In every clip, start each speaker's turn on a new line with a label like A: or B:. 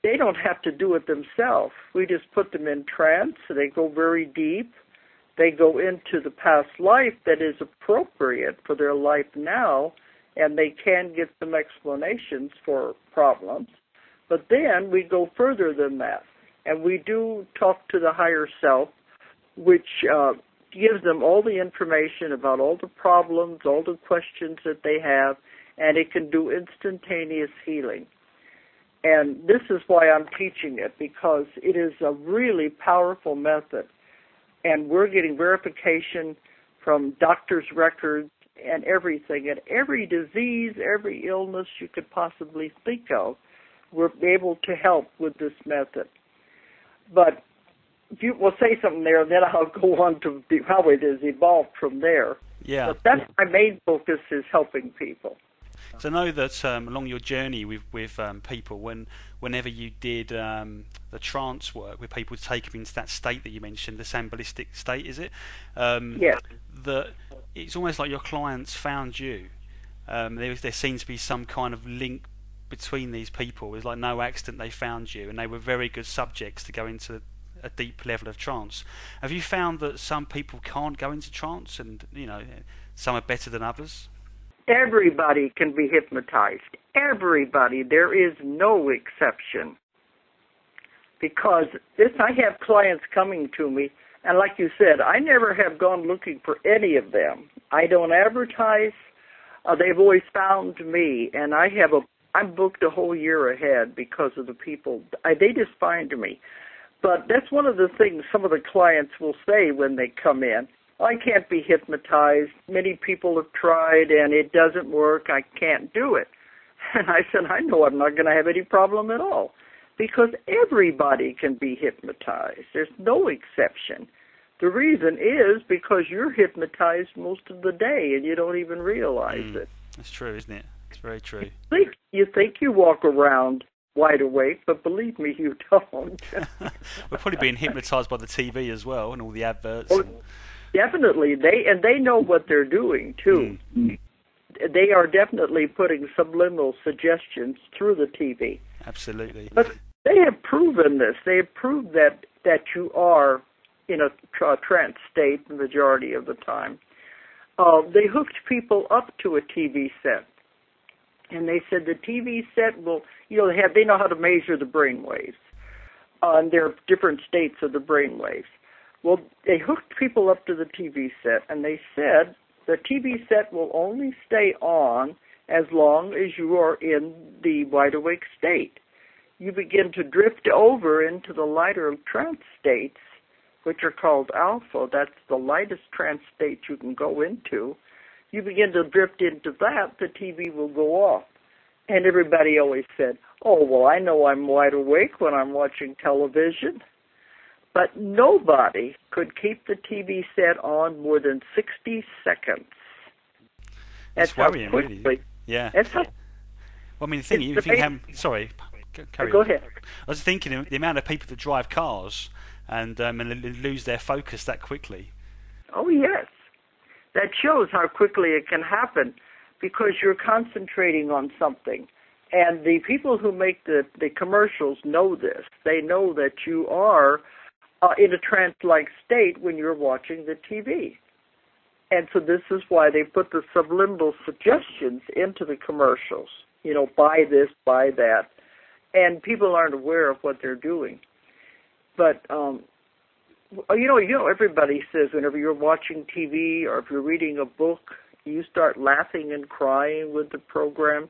A: they don't have to do it themselves. We just put them in trance. They go very deep. They go into the past life that is appropriate for their life now, and they can get some explanations for problems. But then we go further than that, and we do talk to the higher self, which gives them all the information about all the problems, all the questions that they have, and it can do instantaneous healing. And this is why I'm teaching it, because it is a really powerful method. And we're getting verification from doctors' records and everything. And every disease, every illness you could possibly think of, we're able to help with this method. But if you will say something there, then I'll go on to how it has evolved from there.
B: Yeah.
A: But that's my main focus, is helping people.
B: So I know that along your journey with people, whenever you did the trance work with people, to take them into that state that you mentioned, the sambalistic state, is it?
A: Yes.
B: That it's almost like your clients found you. There seems to be some kind of link between these people. It's like no accident they found you, and they were very good subjects to go into a deep level of trance. Have you found that some people can't go into trance, and some are better than others?
A: Everybody can be hypnotized. Everybody. There is no exception. Because I have clients coming to me, and like you said, I never have gone looking for any of them. I don't advertise. They've always found me, and I'm booked a whole year ahead because of the people. They just find me. But that's one of the things some of the clients will say when they come in. I can't be hypnotized. Many people have tried, and it doesn't work. I can't do it. And I said, I know I'm not going to have any problem at all, because everybody can be hypnotized. There's no exception. The reason is because you're hypnotized most of the day, and you don't even realize it.
B: That's true, isn't it? It's very true.
A: You think you walk around wide awake, but believe me, you don't.
B: We're probably being hypnotized by the TV as well, and all the adverts.
A: Oh, definitely. They know what they're doing, too. They are definitely putting subliminal suggestions through the TV.
B: Absolutely.
A: But they have proven this. They have proved that you are in a trance state the majority of the time. They hooked people up to a TV set. And they said the TV set will, they know how to measure the brain waves. And there are different states of the brain waves. Well, they hooked people up to the TV set, and they said the TV set will only stay on as long as you are in the wide-awake state. You begin to drift over into the lighter trance states, which are called alpha. That's the lightest trance state you can go into. You begin to drift into that, the TV will go off. And everybody always said, oh, well, I know I'm wide awake when I'm watching television. But nobody could keep the TV set on more than 60 seconds.
B: That's worrying, really. Yeah.
A: Well,
B: I mean, the thing, you think sorry, carry on.
A: Go ahead.
B: I was thinking the amount of people that drive cars and lose their focus that quickly.
A: Oh, yes. That shows how quickly it can happen, because you're concentrating on something. And the people who make the commercials know this. They know that you are in a trance-like state when you're watching the TV. And so this is why they put the subliminal suggestions into the commercials. Buy this, buy that. And people aren't aware of what they're doing. But, everybody says whenever you're watching TV or if you're reading a book, you start laughing and crying with the program.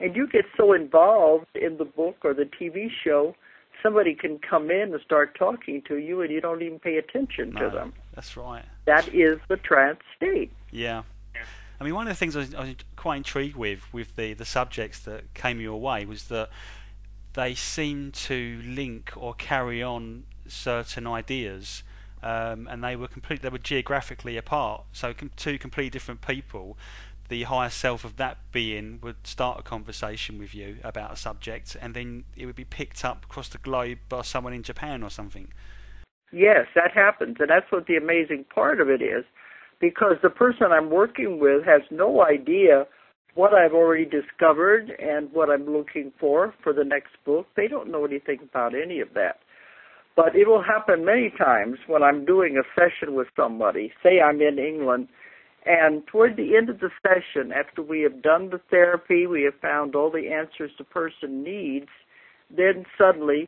A: And you get so involved in the book or the TV show, somebody can come in and start talking to you, and you don't even pay attention to them.
B: That's right.
A: That is the trance state.
B: Yeah. I mean, one of the things I was quite intrigued with the subjects that came your way was that they seemed to link or carry on certain ideas, and they were geographically apart. So two completely different people. The higher self of that being would start a conversation with you about a subject, and then it would be picked up across the globe by someone in Japan or something.
A: Yes, that happens, and that's what the amazing part of it is, because the person I'm working with has no idea what I've already discovered and what I'm looking for the next book. They don't know anything about any of that. But it will happen many times when I'm doing a session with somebody. Say I'm in England, and toward the end of the session, after we have done the therapy, we have found all the answers the person needs, then suddenly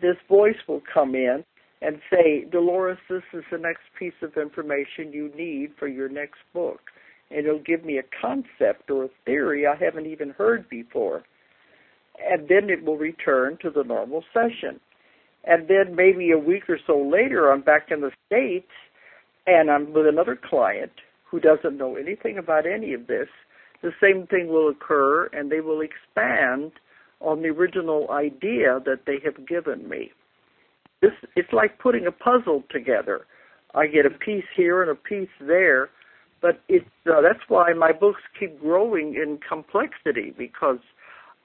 A: this voice will come in and say, Dolores, this is the next piece of information you need for your next book. And it'll give me a concept or a theory I haven't even heard before. And then it will return to the normal session. And then maybe a week or so later, I'm back in the States, and I'm with another client who doesn't know anything about any of this. The same thing will occur, and they will expand on the original idea that they have given me. It's like putting a puzzle together. I get a piece here and a piece there, but that's why my books keep growing in complexity, because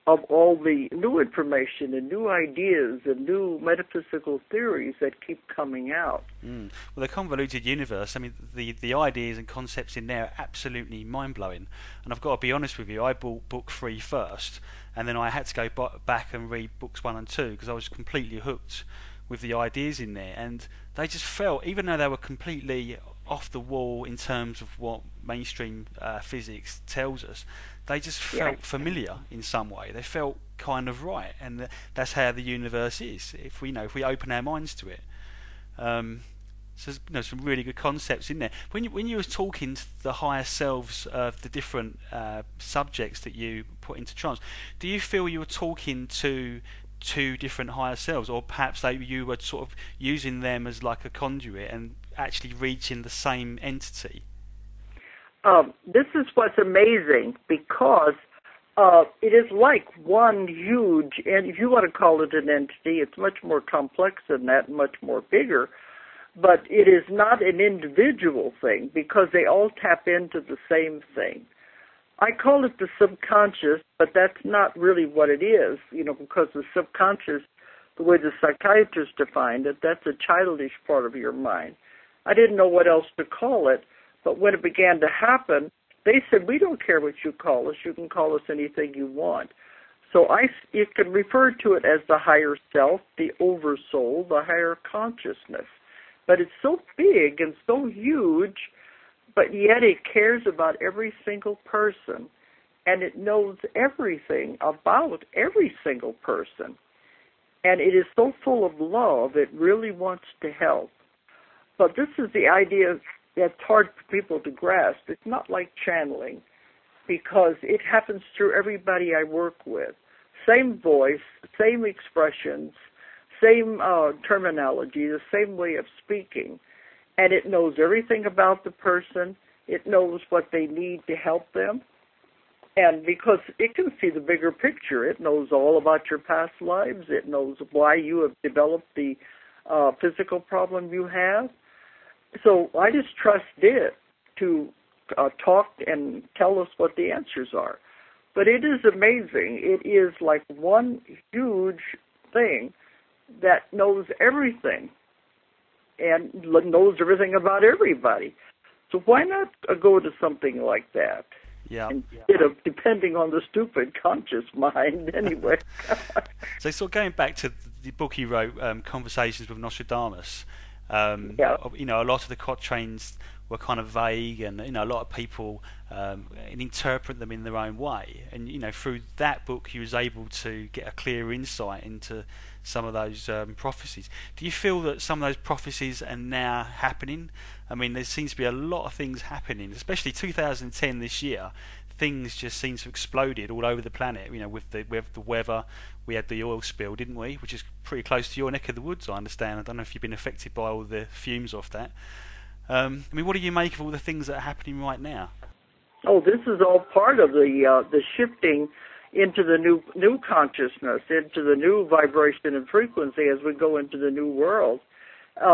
A: of all the new information and new ideas and new metaphysical theories that keep coming out.
B: Well, the convoluted universe, I mean, the ideas and concepts in there are absolutely mind-blowing. And I've got to be honest with you, I bought book 3 first, and then I had to go back and read books 1 and 2 because I was completely hooked with the ideas in there. And they just felt, even though they were completely off the wall in terms of what mainstream physics tells us, they just felt familiar in some way. They felt kind of right, and that's how the universe is. If we open our minds to it. So there's some really good concepts in there. When you were talking to the higher selves of the different subjects that you put into trance, do you feel you were talking to two different higher selves, or perhaps you were sort of using them as like a conduit and actually reaching the same entity?
A: This is what's amazing, because it is like one huge, and if you want to call it an entity, it's much more complex than that, much more bigger, but it is not an individual thing because they all tap into the same thing. I call it the subconscious, but that's not really what it is, because the subconscious, the way the psychiatrists defined it, that's a childish part of your mind. I didn't know what else to call it, but when it began to happen, they said, we don't care what you call us. You can call us anything you want. So you can refer to it as the higher self, the oversoul, the higher consciousness. But it's so big and so huge, but yet it cares about every single person, and it knows everything about every single person. And it is so full of love, it really wants to help. But this is the idea that's hard for people to grasp. It's not like channeling, because it happens through everybody I work with. Same voice, same expressions, same terminology, the same way of speaking. And it knows everything about the person. It knows what they need to help them. And because it can see the bigger picture, it knows all about your past lives. It knows why you have developed the physical problem you have. So I just trust it to talk and tell us what the answers are. But it is amazing. It is like one huge thing that knows everything and knows everything about everybody. So why not go to something like that?
B: Yeah.
A: Instead of depending on the stupid conscious mind, anyway.
B: So sort of going back to the book you wrote, Conversations with Nostradamus, a lot of the quatrains were kind of vague, and a lot of people interpret them in their own way. And through that book, he was able to get a clear insight into some of those prophecies. Do you feel that some of those prophecies are now happening? I mean, there seems to be a lot of things happening, especially 2010 this year. Things just seem to have exploded all over the planet. With the weather, we had the oil spill, didn't we? Which is pretty close to your neck of the woods, I understand. I don't know if you've been affected by all the fumes off that. What do you make of all the things that are happening right now?
A: Oh, this is all part of the shifting into the new consciousness, into the new vibration and frequency as we go into the new world.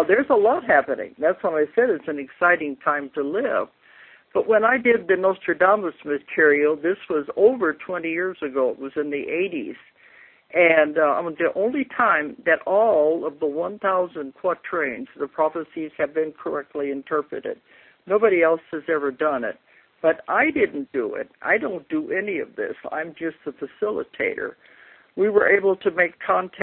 A: There's a lot happening. That's why I said it's an exciting time to live. But when I did the Nostradamus material, this was over 20 years ago. It was in the 80s. And the only time that all of the 1,000 quatrains, the prophecies, have been correctly interpreted. Nobody else has ever done it. But I didn't do it. I don't do any of this. I'm just the facilitator. We were able to make contact